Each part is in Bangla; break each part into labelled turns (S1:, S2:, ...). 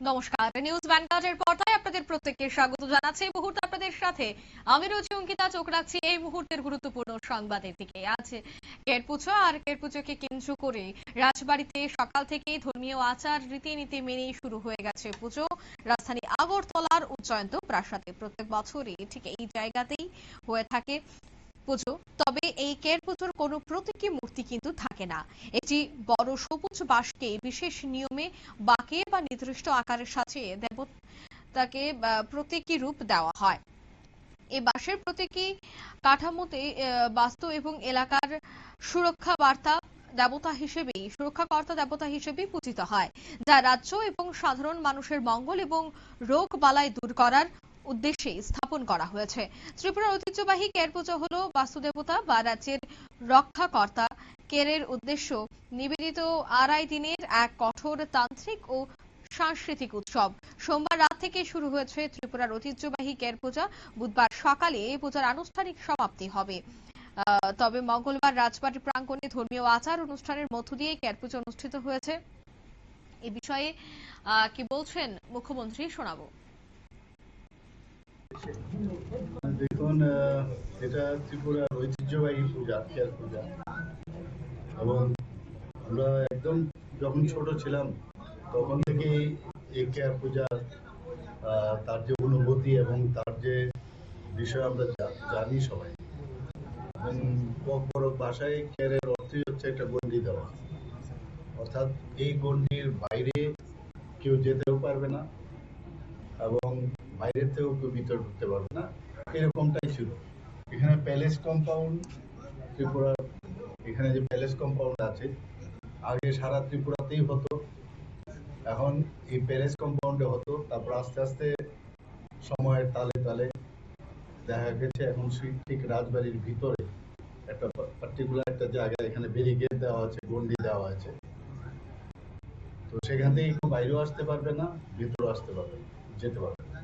S1: নমস্কার, নিউজ ভ্যানগার্ডের পর্দায় আপনাদের প্রত্যেককে স্বাগত জানাচ্ছি। এই মুহূর্তে আপনাদের সাথে আমি রয়েছি অঙ্কিতা। চোখ রাখছি এই মুহূর্তের গুরুত্বপূর্ণ সংবাদের দিকে। আজ কেরপুজো আর কেরপুজোকে কেন্দ্র করে রাজবাড়িতে সকাল থেকেই ধর্মীয় আচার রীতিনীতি মেনেই শুরু হয়ে গেছে পুজো। রাজধানী আগরতলার উজ্জয়ন্ত প্রাসাদে প্রত্যেক বছরই ঠিক এই জায়গাতেই হয়ে থাকে পুজো। তবে এই কের পুজোর কোনো প্রতীকী মূর্তি কিন্তু থাকে না। একটি বড় সবুজ বাঁশকে বিশেষ নিয়মে বাঁকিয়ে বা নির্দিষ্ট আকারে সাজিয়ে দেবতাকে প্রতীকী রূপ দেওয়া হয়। এই বাঁশের প্রতীকী কাঠামোতে বাস্তু এবং এলাকার সুরক্ষাকর্তা দেবতা হিসেবেই পূজিত হয়, যা রাজ্য এবং সাধারণ মানুষের মঙ্গল এবং রোগ বালাই দূর করার উদ্দেশ্যে স্থাপন করা হয়েছে। ত্রিপুরার ঐতিহ্যবাহী কের পুজো হল বাস্তুদেবতা বা রাজ্যের রক্ষাকর্তা কেরের উদ্দেশ্য নিবেদিত 2.5 দিনের এক কঠোর তান্ত্রিক ও সাংস্কৃতিক উৎসব। সোমবার রাত থেকে শুরু হয়েছে ত্রিপুরার ঐতিহ্যবাহী কের পূজা। বুধবার সকালে এই পূজার আনুষ্ঠানিক সমাপ্তি হবে। তবে মঙ্গলবার রাজবাড়ী প্রাঙ্গণে ধর্মীয় আচার অনুষ্ঠানের মধ্য দিয়ে কের পুজো অনুষ্ঠিত হয়েছে। এ বিষয়ে কি বলছেন মুখ্যমন্ত্রী, শোনাবো।
S2: দেখুন, এটা ত্রিপুরার ঐতিহ্যবাহী পূজা, কেয়ার পূজা। এবং আমরা একদম যখন ছোট ছিলাম তখন থেকেই এই কেয়ার পূজা, তার যে অনুভূতি এবং তার যে বিষয় আমরা জানি সবাই। বড় ভাষায় কেয়ারের অর্থই হচ্ছে একটা গণ্ডি দেওয়া, অর্থাৎ এই গণ্ডির বাইরে কেউ যেতেও পারবে না এবং বাইরের থেকেও কেউ ভিতরে ঢুকতে পারবে না, এরকমটাই ছিল। এখানে প্যালেস কম্পাউন্ড, ত্রিপুরার এখানে যে প্যালেস কম্পাউন্ড আছে, আগে সারা ত্রিপুরাতেই হতো। এখন এই প্যালেস কম্পাউন্ডে হতো, তারপর আস্তে আস্তে সময়ের তালে তালে দেখা গেছে এখন ঠিক রাজবাড়ির ভিতরে একটা পার্টিকুলার একটা জায়গা, এখানে ব্যারিকেড দেওয়া আছে, গন্ডি দেওয়া আছে। তো সেখান থেকে কেউ বাইরেও আসতে পারবে না, ভিতরেও আসতে পারবে না, যেতে পারবে না।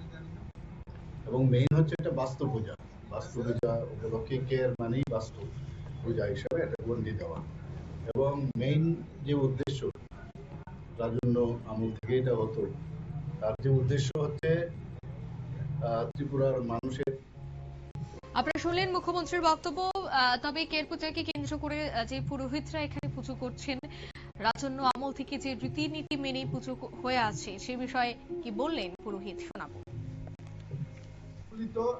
S2: এবং মেইন হচ্ছে একটা বাস্তু পূজা। বাস্তু পূজা উপলক্ষে কেয়ার মানেই বাস্তু পূজা হিসাবে একটা গন্ডি দেওয়া। এবং মেইন যে উদ্দেশ্য, রাজন্য আমল থেকে এটা হতো, তার যে উদ্দেশ্য হচ্ছে ত্রিপুরার মানুষের।
S1: আপনারা শুনলেন মুখ্যমন্ত্রীর বক্তব্য। তবে কের পূজাকে কেন্দ্র করে যে পুরোহিতরা এখানে পুজো করছেন, রাজন্য আমল থেকে যে রীতিনীতি মেনে পুজো হয়ে আছে সে বিষয়ে কি বললেন পুরোহিত, শোনাবো।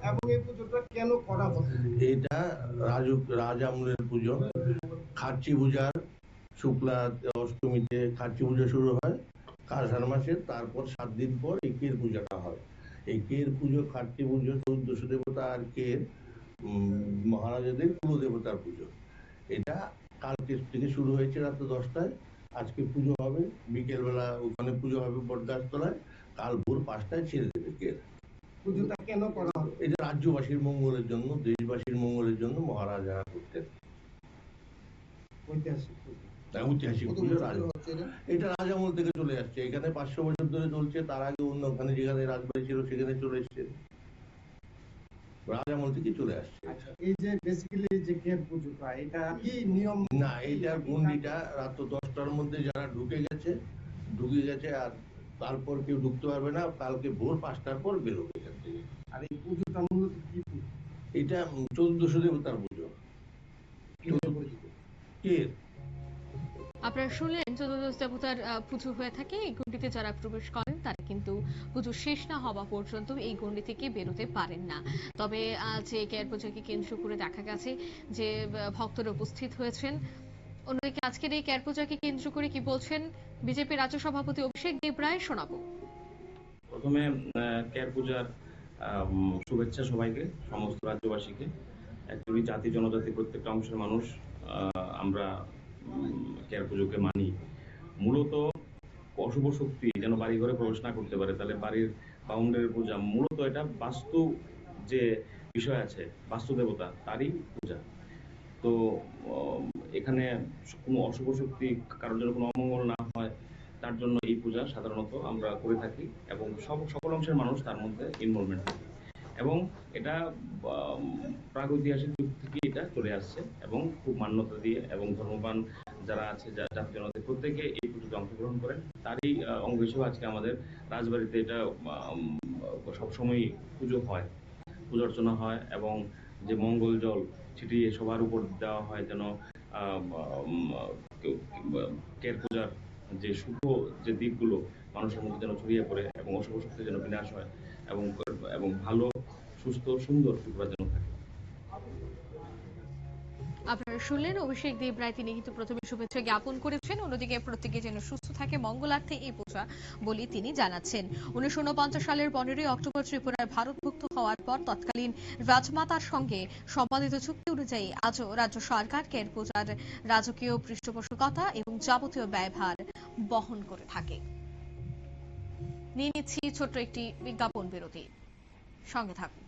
S3: এবং এই পুজোটা কেন করা হতো?
S4: এটা রাজ আমলের পুজো। খার্চি পূজার শুক্লা অষ্টমীতে খার্চি পূজা শুরু হয় আষাঢ় মাসে, তারপর 7 দিন পর এই কের পূজাটা হয়। এই কের পুজো, খার্চি পুজো 14 দেবতা আর কের মহারাজাদের কুলদেবতার পুজো। এটা কালকে থেকে শুরু হয়েছে রাত 10টায়। আজকে পুজো হবে বিকেলবেলা, ওখানে পুজো হবে বটগাছতলায়। কাল ভোর 5টায় ছেড়ে দেবে কের।
S3: পুজোটা কেন করা হতো?
S4: এটা রাজ্যবাসীর মঙ্গলের জন্য, দেশবাসীর মঙ্গলের জন্য মহারাজারা করতেন। ঐতিহাসিক পুজো। এটা রাজ আমল থেকে চলে আসছে, এখানে 500 বছর ধরে চলছে। তার আগে অন্য ওখানে যেখানে রাজবাড়ি ছিল সেখানে চলে এসছে, রাজ আমল থেকে চলে আসছে।
S3: এই যে বেসিক্যালি যে কের পুজোটা, এটা কি নিয়ম?
S4: না, এইটার গন্ডিটা রাত 10টার মধ্যে যারা ঢুকে গেছে আর তারপর কেউ ঢুকতে পারবে না। কালকে ভোর 5টার পর বেরোবে এখান থেকে।
S3: আর এই পুজোটা মূলত কি পুজো?
S4: এটা 14 দেবতার পুজো। কের
S1: আপনারা শুনলেন 14 দেবতার পুজো হয়ে থাকে। এই গণ্ডিতে যারা প্রবেশ করেন তারা কিন্তু পুজো শেষ না হওয়া পর্যন্ত এই গণ্ডি থেকে বেরোতে পারেন না। তবে যে কেয়ার পুজোকে কেন্দ্র করে দেখা গেছে যে ভক্তরা উপস্থিত হয়েছেন। অন্যদিকে আজকের এই কেয়ার পূজাকে কেন্দ্র করে কি বলছেন বিজেপি রাজ্য সভাপতি অভিষেক দেবরায়, শোনাবো।
S5: প্রথমে কেয়ার পূজার শুভেচ্ছা সবাইকে, সমস্ত রাজ্যবাসীকে। অ্যাকচুয়ালি জাতি জনজাতি প্রত্যেকটা অংশের মানুষ আমরা কেয়ার পুজোকে মানি। মূলত অশুভ শক্তি যেন বাড়ি ঘরে প্রবেশ না করতে পারে, তাহলে বাড়ির বাউন্ডারির পূজা। মূলত এটা বাস্তু যে বিষয় আছে, বাস্তু দেবতা তারই পূজা। তো এখানে কোনো অশুভ শক্তি, কারোর জন্য কোনো অমঙ্গল না হয়, তার জন্য এই পূজা সাধারণত আমরা করে থাকি এবং সকল অংশের মানুষ তার মধ্যে ইনভলভমেন্ট থাকে। এবং এটা প্রাগৈতিহাসিক যুগ থেকে এটা চলে আসছে এবং খুব মান্যতা দিয়ে এবং ধর্মপ্রাণ যারা আছে জাতি জনজাতি প্রত্যেকে এই পুজোতে অংশগ্রহণ করেন। তারই অঙ্গ হিসেবে আজকে আমাদের রাজবাড়িতে এটা সবসময় পুজো হয়, পূজা অর্চনা হয় এবং যে মঙ্গল জল ছিটিয়ে সবার উপর দেওয়া হয় যেন কের পূজার যে শুভ যে দিকগুলো মানুষের মধ্যে যেন ছড়িয়ে পড়ে এবং অশুভ শক্তি যেন বিনাশ হয় এবং এবং ভালো সুস্থ সুন্দর ত্রিপুরা যেন থাকে।
S1: আপনারা শুনলেন অভিষেক দেব রায়, তিনি কিন্তু প্রথমে শুভেচ্ছা জ্ঞাপন করেছেন, অন্যদিকে প্রত্যেকে যেন সুস্থ থাকে মঙ্গলার্থে এই পূজা বলে তিনি জানাচ্ছেন। 1949 সালের 15 অক্টোবর ত্রিপুরার ভারতভুক্ত হওয়ার পর তৎকালীন রাজমাতার সঙ্গে সম্পাদিত চুক্তি অনুযায়ী আজও রাজ্য সরকার কের পূজার রাজকীয় পৃষ্ঠপোষকতা এবং যাবতীয় ব্যয়ভার বহন করে থাকে। নিয়ে নিচ্ছি ছোট্ট একটি বিজ্ঞাপন বিরতি, সঙ্গে থাকুন।